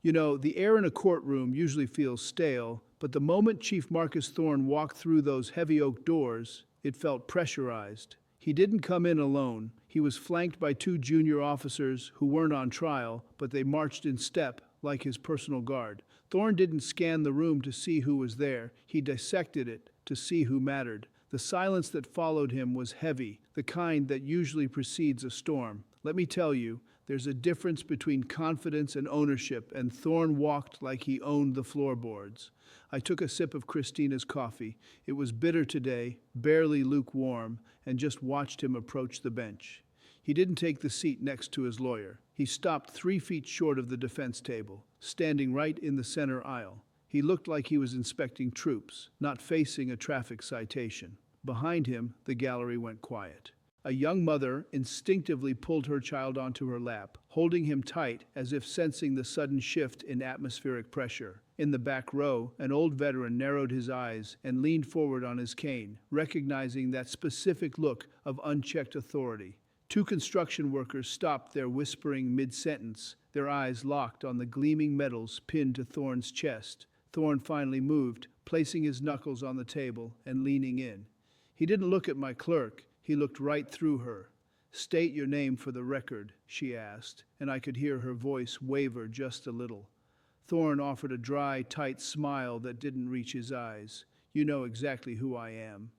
You know, the air in a courtroom usually feels stale, but the moment Chief Marcus Thorne walked through those heavy oak doors, it felt pressurized. He didn't come in alone. He was flanked by two junior officers who weren't on trial, but they marched in step, like his personal guard. Thorne didn't scan the room to see who was there. He dissected it to see who mattered. The silence that followed him was heavy, the kind that usually precedes a storm. Let me tell you, there's a difference between confidence and ownership, and Thorne walked like he owned the floorboards. I took a sip of Christina's coffee. It was bitter today, barely lukewarm, and just watched him approach the bench. He didn't take the seat next to his lawyer. He stopped 3 feet short of the defense table, standing right in the center aisle. He looked like he was inspecting troops, not facing a traffic citation. Behind him, the gallery went quiet. A young mother instinctively pulled her child onto her lap, holding him tight as if sensing the sudden shift in atmospheric pressure. In the back row, an old veteran narrowed his eyes and leaned forward on his cane, recognizing that specific look of unchecked authority. 2 construction workers stopped their whispering mid-sentence, their eyes locked on the gleaming medals pinned to Thorne's chest. Thorne finally moved, placing his knuckles on the table and leaning in. He didn't look at my clerk. He looked right through her. "State your name for the record," she asked, and I could hear her voice waver just a little. Thorne offered a dry, tight smile that didn't reach his eyes. "You know exactly who I am."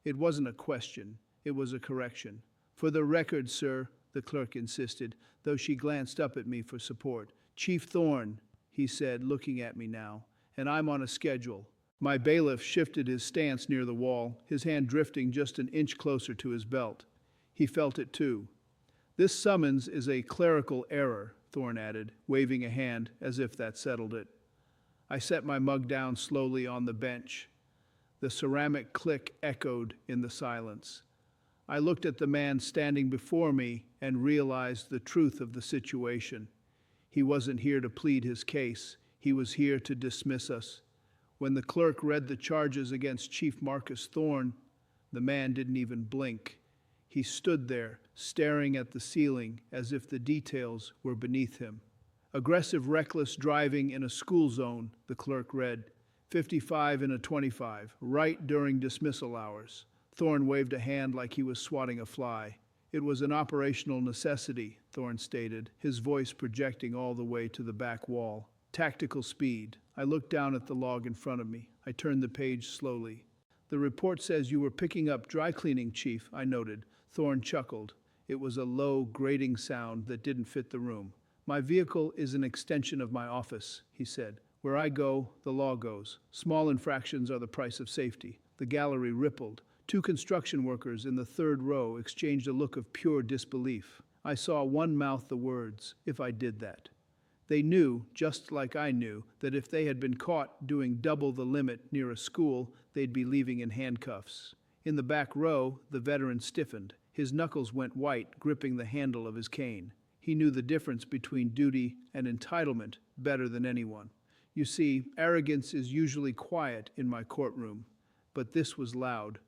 It wasn't a question. It was a correction. "For the record, sir," the clerk insisted, though she glanced up at me for support. "Chief Thorne," he said, looking at me now, "and I'm on a schedule." My bailiff shifted his stance near the wall, his hand drifting just an inch closer to his belt. He felt it too. "This summons is a clerical error," Thorne added, waving a hand as if that settled it. I set my mug down slowly on the bench. The ceramic click echoed in the silence. I looked at the man standing before me and realized the truth of the situation. He wasn't here to plead his case. He was here to dismiss us. When the clerk read the charges against Chief Marcus Thorne, the man didn't even blink. He stood there, staring at the ceiling as if the details were beneath him. "Aggressive, reckless driving in a school zone," the clerk read. 55 in a 25, right during dismissal hours. Thorne waved a hand like he was swatting a fly. "It was an operational necessity," Thorne stated, his voice projecting all the way to the back wall. "Tactical speed." I looked down at the log in front of me. I turned the page slowly. "The report says you were picking up dry cleaning, Chief," I noted. Thorne chuckled. It was a low, grating sound that didn't fit the room. "My vehicle is an extension of my office," he said. "Where I go, the law goes. Small infractions are the price of safety." The gallery rippled. 2 construction workers in the 3rd row exchanged a look of pure disbelief. I saw one mouth the words, "If I did that." They knew, just like I knew, that if they had been caught doing double the limit near a school, they'd be leaving in handcuffs. In the back row, the veteran stiffened. His knuckles went white, gripping the handle of his cane. He knew the difference between duty and entitlement better than anyone. You see, arrogance is usually quiet in my courtroom, but this was loud.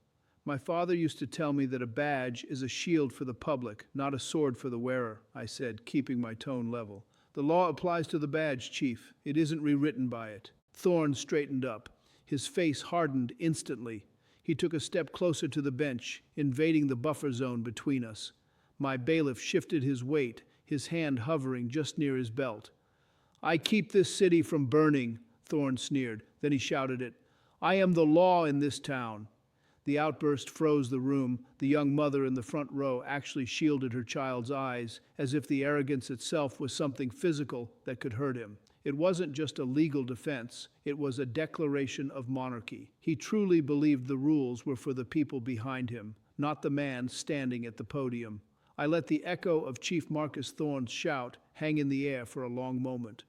"My father used to tell me that a badge is a shield for the public, not a sword for the wearer," I said, keeping my tone level. "The law applies to the badge, Chief. It isn't rewritten by it." Thorne straightened up. His face hardened instantly. He took a step closer to the bench, invading the buffer zone between us. My bailiff shifted his weight, his hand hovering just near his belt. "I keep this city from burning," Thorne sneered. Then he shouted it. "I am the law in this town." The outburst froze the room. The young mother in the front row actually shielded her child's eyes, as if the arrogance itself was something physical that could hurt him. It wasn't just a legal defense, it was a declaration of monarchy. He truly believed the rules were for the people behind him, not the man standing at the podium. I let the echo of Chief Marcus Thorne's shout hang in the air for a long moment.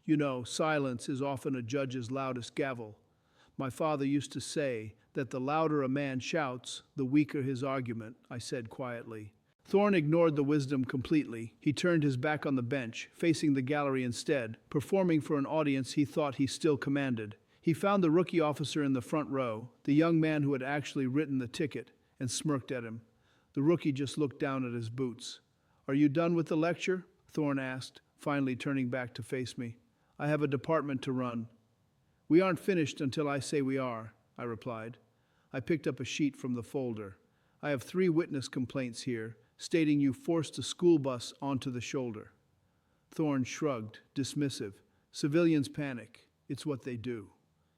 You know, silence is often a judge's loudest gavel. My father used to say that the louder a man shouts, the weaker his argument, I said quietly. Thorne ignored the wisdom completely. He turned his back on the bench, facing the gallery instead, performing for an audience he thought he still commanded. He found the rookie officer in the front row, the young man who had actually written the ticket, and smirked at him. The rookie just looked down at his boots. "Are you done with the lecture?" Thorne asked, finally turning back to face me. I have a department to run. We aren't finished until I say we are, I replied. I picked up a sheet from the folder. I have 3 witness complaints here, stating you forced a school bus onto the shoulder. Thorne shrugged, dismissive. Civilians panic. It's what they do.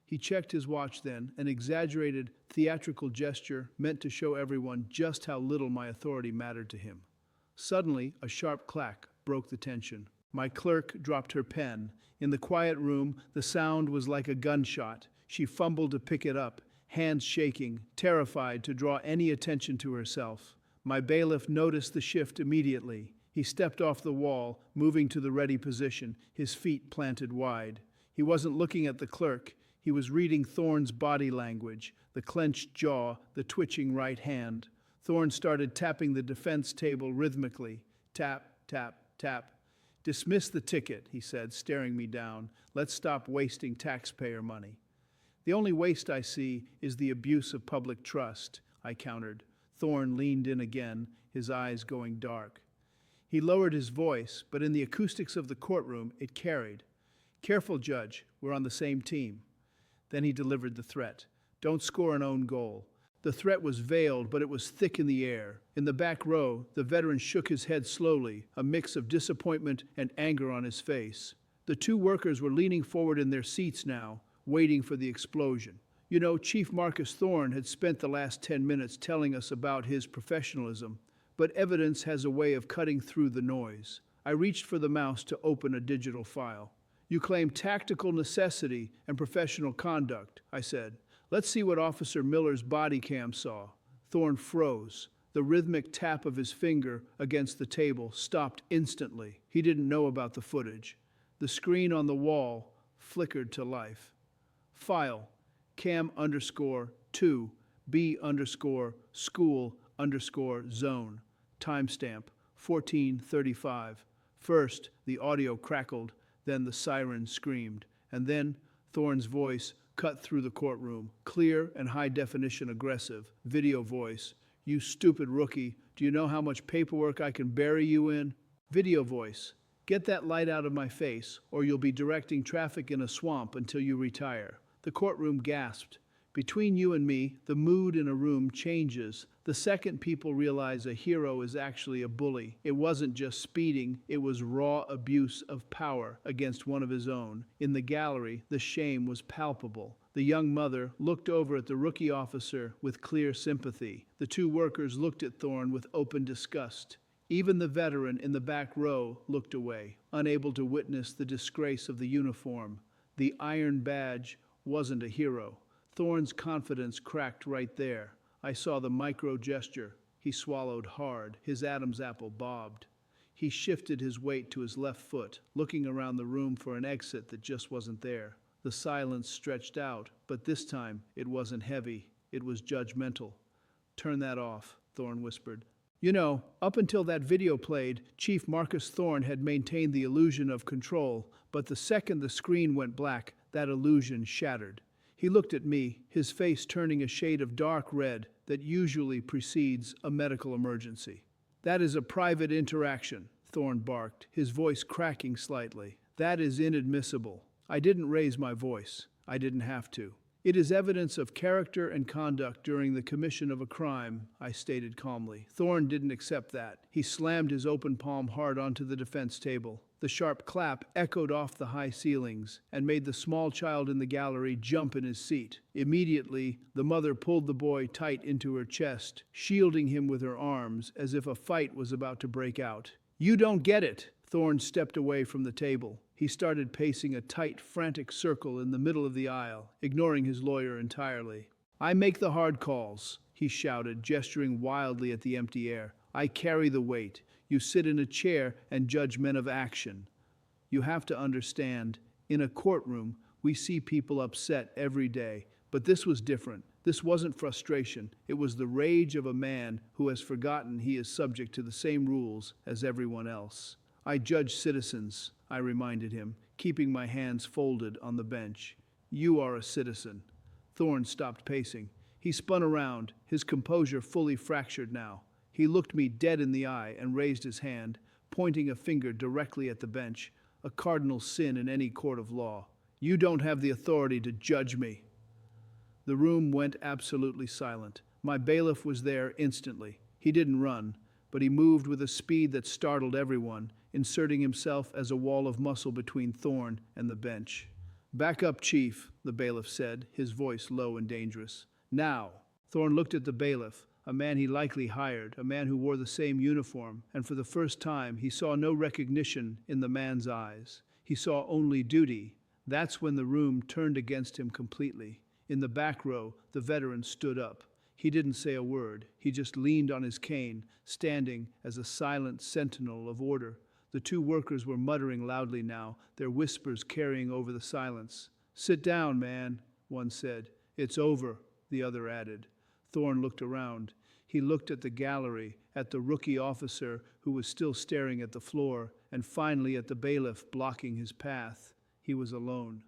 He checked his watch then, an exaggerated, theatrical gesture meant to show everyone just how little my authority mattered to him. Suddenly, a sharp clack broke the tension. My clerk dropped her pen. In the quiet room, the sound was like a gunshot. She fumbled to pick it up, hands shaking, terrified to draw any attention to herself. My bailiff noticed the shift immediately. He stepped off the wall, moving to the ready position, his feet planted wide. He wasn't looking at the clerk. He was reading Thorne's body language, the clenched jaw, the twitching right hand. Thorne started tapping the defense table rhythmically. Tap, tap, tap. Dismiss the ticket, he said, staring me down. Let's stop wasting taxpayer money. The only waste I see is the abuse of public trust, I countered. Thorne leaned in again, his eyes going dark. He lowered his voice, but in the acoustics of the courtroom, it carried. Careful, Judge, we're on the same team. Then he delivered the threat. Don't score an own goal. The threat was veiled, but it was thick in the air. In the back row, the veteran shook his head slowly, a mix of disappointment and anger on his face. The 2 workers were leaning forward in their seats now, waiting for the explosion. You know, Chief Marcus Thorne had spent the last 10 minutes telling us about his professionalism, but evidence has a way of cutting through the noise. I reached for the mouse to open a digital file. You claim tactical necessity and professional conduct, I said. Let's see what Officer Miller's body cam saw. Thorne froze. The rhythmic tap of his finger against the table stopped instantly. He didn't know about the footage. The screen on the wall flickered to life. File, cam_2, B_school_zone. Timestamp, 14:35. First, the audio crackled, then the siren screamed, and then Thorne's voice cut through the courtroom, clear and high-definition aggressive, video voice. You stupid rookie, do you know how much paperwork I can bury you in? Video voice. Get that light out of my face, or you'll be directing traffic in a swamp until you retire. The courtroom gasped. Between you and me, the mood in a room changes. The second people realize a hero is actually a bully. It wasn't just speeding, it was raw abuse of power against one of his own. In the gallery, the shame was palpable. The young mother looked over at the rookie officer with clear sympathy. The 2 workers looked at Thorne with open disgust. Even the veteran in the back row looked away, unable to witness the disgrace of the uniform. The iron badge wasn't a hero. Thorne's confidence cracked right there. I saw the micro gesture. He swallowed hard. His Adam's apple bobbed. He shifted his weight to his left foot, looking around the room for an exit that just wasn't there. The silence stretched out, but this time it wasn't heavy. It was judgmental. Turn that off, Thorne whispered. You know, up until that video played, Chief Marcus Thorne had maintained the illusion of control, but the second the screen went black, that illusion shattered. He looked at me, his face turning a shade of dark red that usually precedes a medical emergency. That is a private interaction, Thorne barked, his voice cracking slightly. That is inadmissible. I didn't raise my voice. I didn't have to. It is evidence of character and conduct during the commission of a crime, I stated calmly. Thorne didn't accept that. He slammed his open palm hard onto the defense table. The sharp clap echoed off the high ceilings and made the small child in the gallery jump in his seat. Immediately, the mother pulled the boy tight into her chest, shielding him with her arms as if a fight was about to break out. You don't get it! Thorne stepped away from the table. He started pacing a tight, frantic circle in the middle of the aisle, ignoring his lawyer entirely. I make the hard calls, he shouted, gesturing wildly at the empty air. I carry the weight. You sit in a chair and judge men of action. You have to understand, in a courtroom, we see people upset every day, but this was different. This wasn't frustration. It was the rage of a man who has forgotten he is subject to the same rules as everyone else. I judge citizens, I reminded him, keeping my hands folded on the bench. You are a citizen. Thorne stopped pacing. He spun around, his composure fully fractured now. He looked me dead in the eye and raised his hand, pointing a finger directly at the bench. a cardinal sin in any court of law. You don't have the authority to judge me. The room went absolutely silent. My bailiff was there instantly. He didn't run, but he moved with a speed that startled everyone, inserting himself as a wall of muscle between Thorne and the bench. "Back up, Chief," the bailiff said, his voice low and dangerous. "Now." Thorne looked at the bailiff, a man he likely hired, a man who wore the same uniform, and for the first time he saw no recognition in the man's eyes. He saw only duty. That's when the room turned against him completely. In the back row, the veteran stood up. He didn't say a word. He just leaned on his cane, standing as a silent sentinel of order. The two workers were muttering loudly now, their whispers carrying over the silence. "Sit down, man," one said. "It's over," the other added. Thorne looked around. He looked at the gallery, at the rookie officer who was still staring at the floor, and finally at the bailiff blocking his path. He was alone.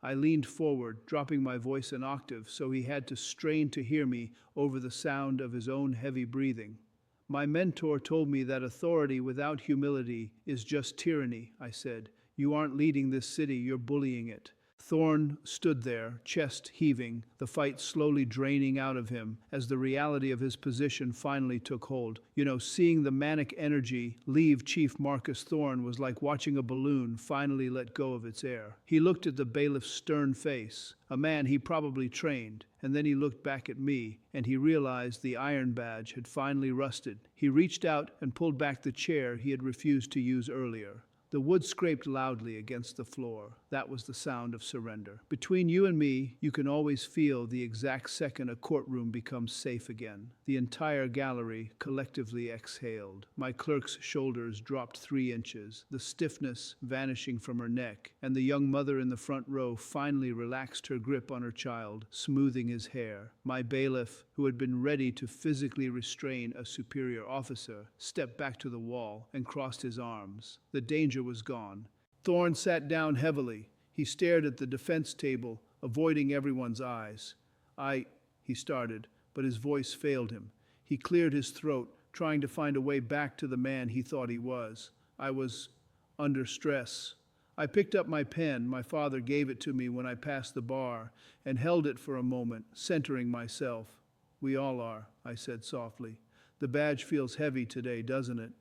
I leaned forward, dropping my voice an octave so he had to strain to hear me over the sound of his own heavy breathing. "My mentor told me that authority without humility is just tyranny," I said. "You aren't leading this city, you're bullying it." Thorne stood there, chest heaving, the fight slowly draining out of him as the reality of his position finally took hold. Seeing the manic energy leave Chief Marcus Thorne was like watching a balloon finally let go of its air. He looked at the bailiff's stern face, a man he probably trained, and then he looked back at me, and he realized the iron badge had finally rusted. He reached out and pulled back the chair he had refused to use earlier. The wood scraped loudly against the floor. That was the sound of surrender. Between you and me, you can always feel the exact second a courtroom becomes safe again. The entire gallery collectively exhaled. My clerk's shoulders dropped 3 inches, the stiffness vanishing from her neck, and the young mother in the front row finally relaxed her grip on her child, smoothing his hair. My bailiff, who had been ready to physically restrain a superior officer, stepped back to the wall and crossed his arms. The danger was gone. Thorne sat down heavily. He stared at the defense table, avoiding everyone's eyes. He started, but his voice failed him. He cleared his throat, trying to find a way back to the man he thought he was. "I was under stress." I picked up my pen. My father gave it to me when I passed the bar, and held it for a moment, centering myself. "We all are," I said softly. "The badge feels heavy today, doesn't it?"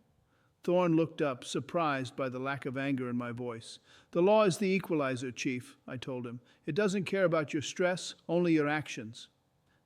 Thorne looked up, surprised by the lack of anger in my voice. "The law is the equalizer, Chief," I told him. "It doesn't care about your stress, only your actions."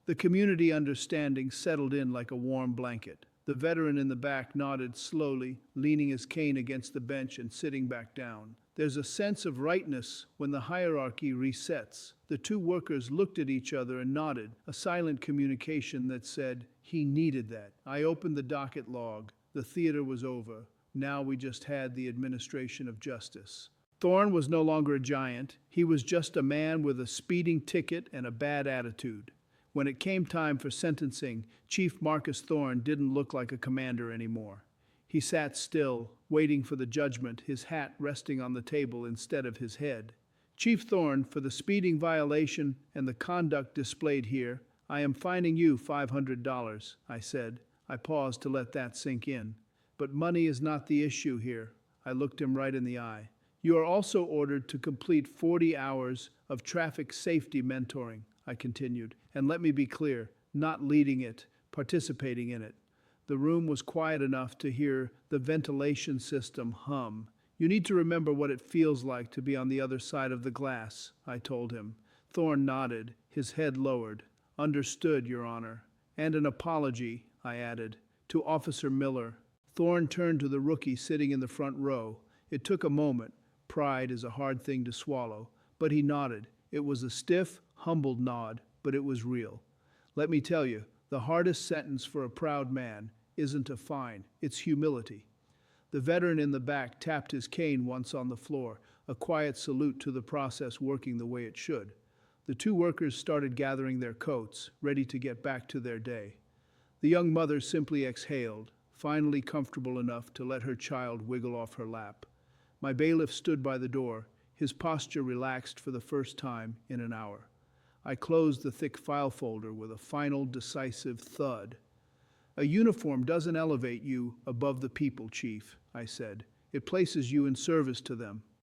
The community understanding settled in like a warm blanket. The veteran in the back nodded slowly, leaning his cane against the bench and sitting back down. There's a sense of rightness when the hierarchy resets. The two workers looked at each other and nodded, a silent communication that said, "He needed that." I opened the docket log. The theater was over. Now we just had the administration of justice. Thorne was no longer a giant. He was just a man with a speeding ticket and a bad attitude. When it came time for sentencing, Chief Marcus Thorne didn't look like a commander anymore. He sat still, waiting for the judgment, his hat resting on the table instead of his head. "Chief Thorne, for the speeding violation and the conduct displayed here, I am fining you $500, I said. I paused to let that sink in. "But money is not the issue here." I looked him right in the eye. "You are also ordered to complete 40 hours of traffic safety mentoring," I continued. "And let me be clear, not leading it, participating in it." The room was quiet enough to hear the ventilation system hum. "You need to remember what it feels like to be on the other side of the glass," I told him. Thorne nodded, his head lowered. "Understood, Your Honor. And an apology," I added, "to Officer Miller." Thorne turned to the rookie sitting in the front row. It took a moment. Pride is a hard thing to swallow. But he nodded. It was a stiff, humbled nod, but it was real. "Let me tell you, the hardest sentence for a proud man isn't a fine, it's humility." The veteran in the back tapped his cane once on the floor, a quiet salute to the process working the way it should. The two workers started gathering their coats, ready to get back to their day. The young mother simply exhaled, finally comfortable enough to let her child wiggle off her lap. My bailiff stood by the door, his posture relaxed for the first time in an hour. I closed the thick file folder with a final decisive thud. "A uniform doesn't elevate you above the people, Chief," I said. "It places you in service to them."